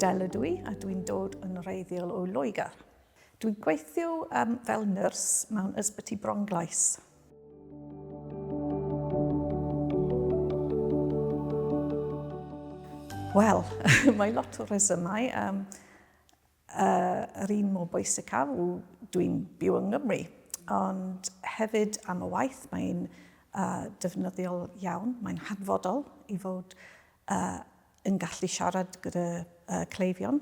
Dda ydw I, a dwi'n dod yn wreiddiol o Loegr. Dwi'n gweithio fel nyrs mewn ysbyty Bronglais. Wel, mae lot o resymau. Yr un mor bwysicaf yw dwi'n byw yng Nghymru, ond hefyd am y waith mae'n defnyddiol iawn, mae'n hanfodol i fod yn gallu siarad gyda cleifion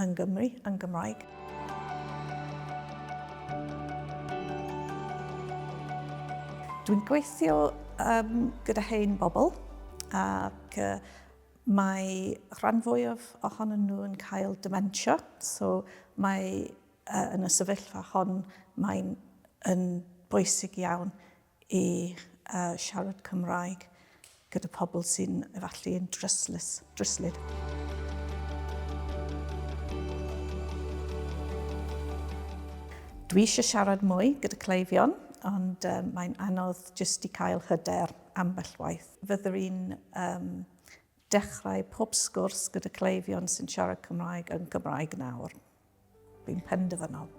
yn Gymru, yn Gymraeg. Dwi'n gweithio gyda hein bobl ac mae rhan fwyaf ohonyn nhw yn cael dementia, so mae yn y sefyllfa hon mae'n bwysig iawn i siarad Cymraeg gyda pobl sy'n efallai yn dryslyd. Dwi eisiau siarad mwy gyda cleifion, ond mae'n anodd jyst i cael hyder ambell waith. Fyddwn i'n dechrau pob sgwrs gyda cleifion sy'n siarad Cymraeg yn Gymraeg nawr. Fi'n penderfynol.